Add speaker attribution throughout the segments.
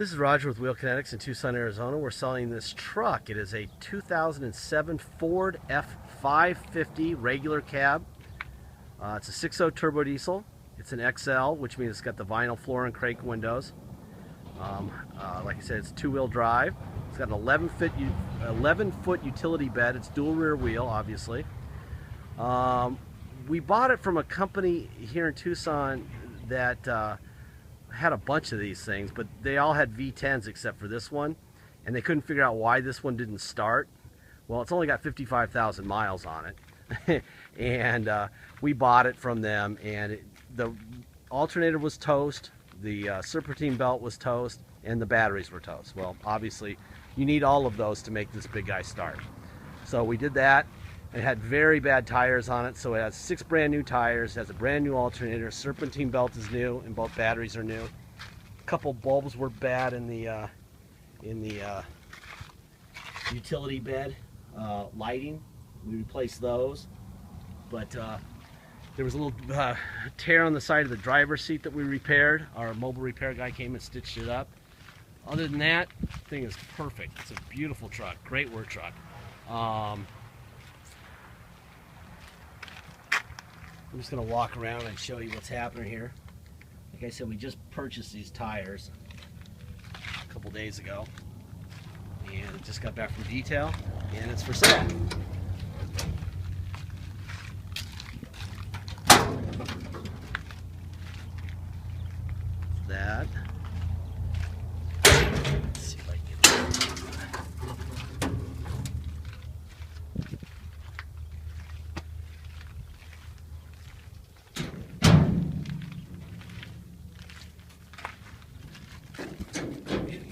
Speaker 1: This is Roger with Wheel Kinetics in Tucson, Arizona. We're selling this truck. It is a 2007 Ford F550 regular cab. It's a 6.0 turbo diesel. It's an XL, which means it's got the vinyl floor and crank windows. Like I said, it's two-wheel drive. It's got an 11-foot utility bed. It's dual rear wheel, obviously. We bought it from a company here in Tucson that had a bunch of these things, but they all had V10s except for this one, and they couldn't figure out why this one didn't start. Well, it's only got 55,000 miles on it. And we bought it from them, and the alternator was toast, the serpentine belt was toast, and the batteries were toast. Well, obviously you need all of those to make this big guy start. So we did that. It had very bad tires on it, so it has 6 brand new tires, has a brand new alternator, serpentine belt is new, and both batteries are new. A couple bulbs were bad in the utility bed lighting. We replaced those, but there was a little tear on the side of the driver's seat that we repaired. Our mobile repair guy came and stitched it up. Other than that, the thing is perfect. It's a beautiful truck, great work truck. I'm just going to walk around and show you what's happening here. Like I said, we just purchased these tires a couple days ago, and it just got back from detail, and it's for sale. That. Let's see if I can get it.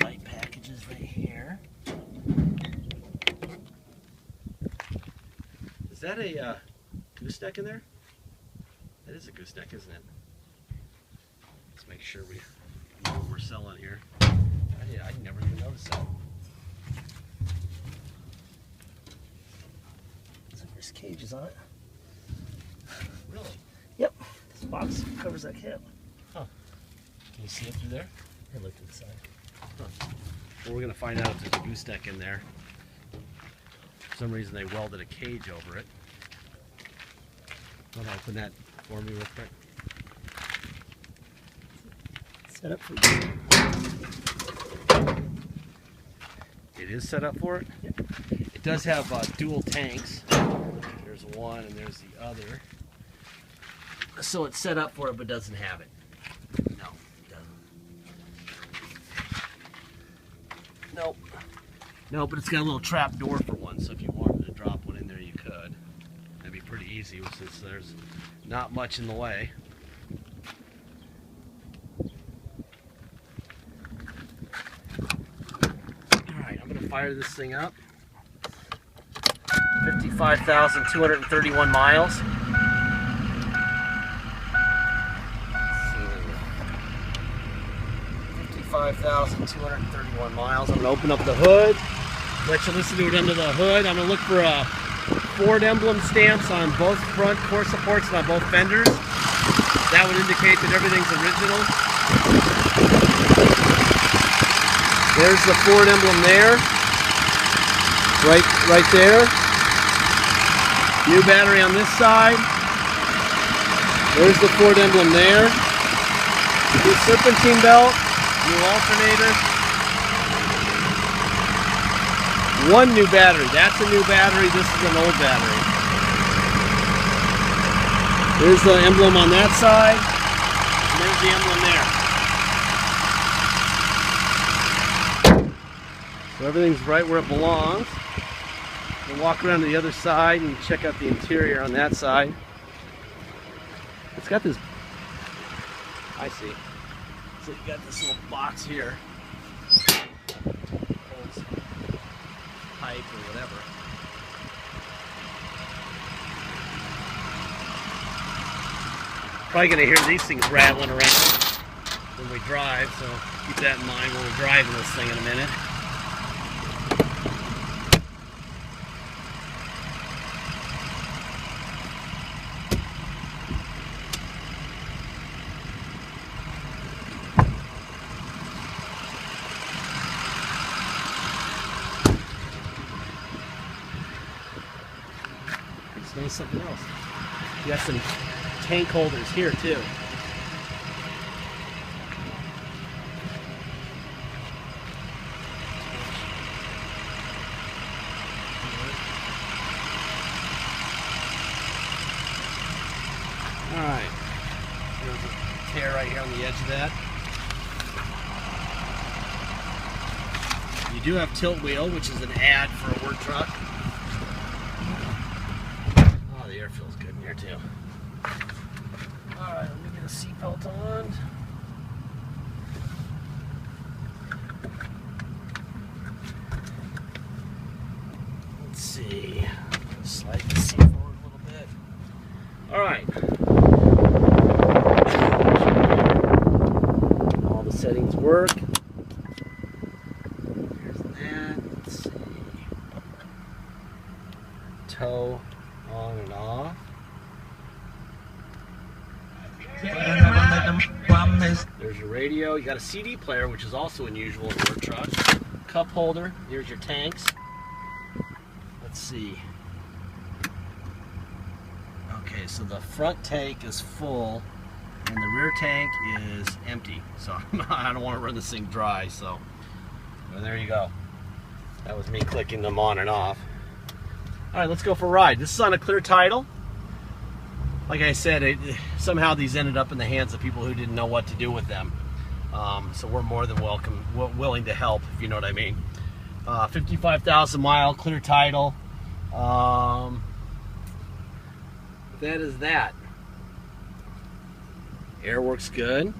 Speaker 1: Light packages right here. Is that a gooseneck in there? That is a gooseneck, isn't it? Let's make sure we know what we're selling here. I never even noticed that. So there's cages on it. Really? Yep. This box covers that cab. Huh. Can you see it through there? I looked inside. Huh. Well, we're going to find out if there's a gooseneck in there. For some reason they welded a cage over it. Want to open that for me real quick? Set up for you. It is set up for it? Yep. It does have dual tanks. There's one and there's the other. So it's set up for it but doesn't have it. No, it doesn't. Nope. No, but it's got a little trap door for one, so if you wanted to drop one in there you could. That'd be pretty easy since there's not much in the way. Fire this thing up. 55,231 miles. 55,231 miles. I'm going to open up the hood. Let you listen to it under the hood. I'm going to look for Ford emblem stamps on both front core supports and on both fenders. That would indicate that everything's original. There's the Ford emblem there. Right there. New battery on this side. There's the Ford emblem there. New serpentine belt. New alternator. One new battery. That's a new battery. This is an old battery. There's the emblem on that side. And there's the emblem there. So everything's right where it belongs. We'll walk around to the other side and check out the interior on that side. It's got this, I see. So you got this little box here. Holds pipe or whatever. Probably gonna hear these things rattling around when we drive, so keep that in mind when we're driving this thing in a minute. Explain something else. You got some tank holders here too. Alright, there's a tear right here on the edge of that. You do have tilt wheel, which is an ad for a work truck. Oh, the air feels good in here too. Alright, let me get a seatbelt on. Let's see. Slide the seat forward a little bit. Alright. All the settings work. There's that. Let's see. Tow on and off. There's your radio. You got a CD player, which is also unusual in a work truck. Cup holder. Here's your tanks. Let's see. Okay, so the front tank is full and the rear tank is empty. So I don't want to run this thing dry. So well, there you go. That was me clicking them on and off. All right, let's go for a ride. This is on a clear title. Like I said, somehow these ended up in the hands of people who didn't know what to do with them. So we're more than willing to help, if you know what I mean. 55,000 mile, clear title. That is that. Air works good.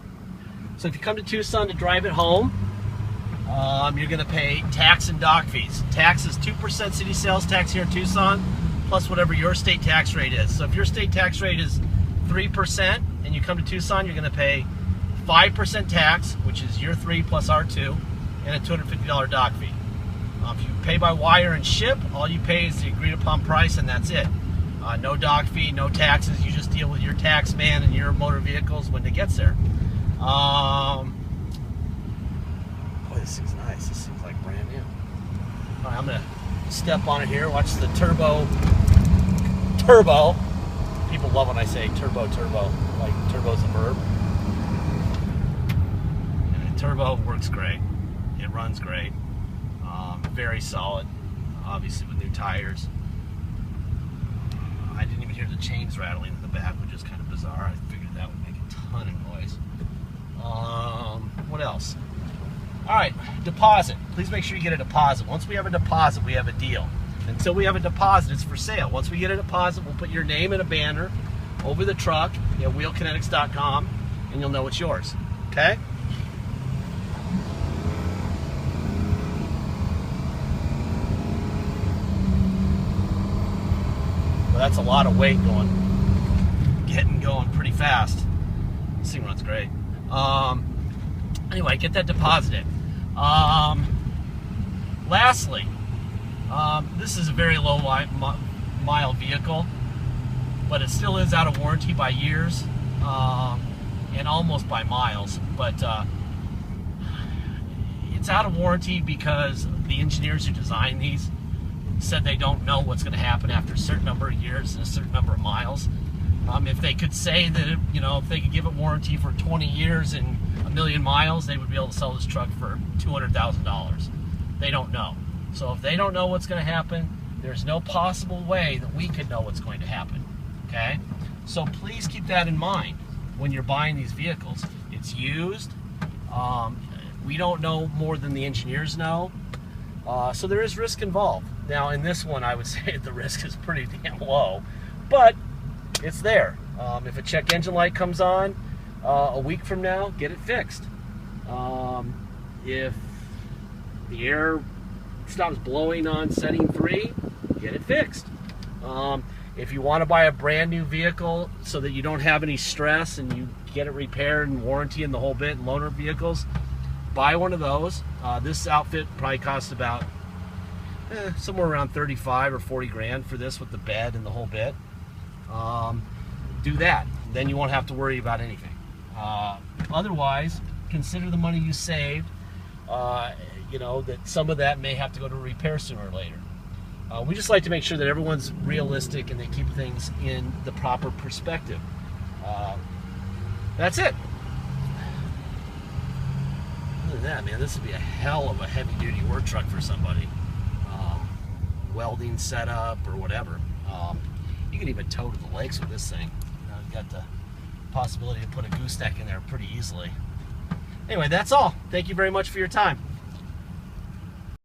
Speaker 1: So if you come to Tucson to drive it home, you're going to pay tax and dock fees. Tax is 2% city sales tax here in Tucson, plus whatever your state tax rate is. So if your state tax rate is 3% and you come to Tucson, you're going to pay 5% tax, which is your 3 plus our 2, and a $250 dock fee. If you pay by wire and ship, all you pay is the agreed upon price, and that's it. No dock fee, no taxes. You just deal with your tax man and your motor vehicles when it gets there. Boy, this thing's nice. This seems like brand new. All right, I'm gonna step on it here. Watch the turbo. People love when I say turbo, like turbo's a verb. And the turbo works great. It runs great. Very solid, obviously with new tires. I didn't even hear the chains rattling in the back, which is kind of bizarre. I figured that would make a ton of noise. What else? All right, deposit. Please make sure you get a deposit. Once we have a deposit, we have a deal. Until we have a deposit, it's for sale. Once we get a deposit, we'll put your name in a banner over the truck at wheelkinetics.com, and you'll know it's yours. Okay? That's a lot of weight getting going pretty fast. This thing runs great. Anyway, get that deposited. Lastly, this is a very low mile vehicle, but it still is out of warranty by years and almost by miles. But it's out of warranty because the engineers who designed these said they don't know what's going to happen after a certain number of years and a certain number of miles. If they could say that, if they could give it warranty for 20 years and 1 million miles, they would be able to sell this truck for $200,000. They don't know. So if they don't know what's going to happen, there's no possible way that we could know what's going to happen. Okay? So please keep that in mind when you're buying these vehicles. It's used. We don't know more than the engineers know. So there is risk involved. Now in this one, I would say the risk is pretty damn low, but it's there. If a check engine light comes on a week from now, get it fixed. If the air stops blowing on setting 3, get it fixed. If you want to buy a brand new vehicle so that you don't have any stress and you get it repaired and warranty and the whole bit, and loaner vehicles, buy one of those. This outfit probably costs about somewhere around 35 or 40 grand for this with the bed and the whole bit. Do that. Then you won't have to worry about anything. Otherwise, consider the money you saved. That some of that may have to go to repair sooner or later. We just like to make sure that everyone's realistic and they keep things in the proper perspective. That's it. Other than that, man, this would be a hell of a heavy-duty work truck for somebody. Welding setup or whatever. You can even tow to the lakes with this thing. You've got the possibility to put a gooseneck in there pretty easily. Anyway, that's all. Thank you very much for your time.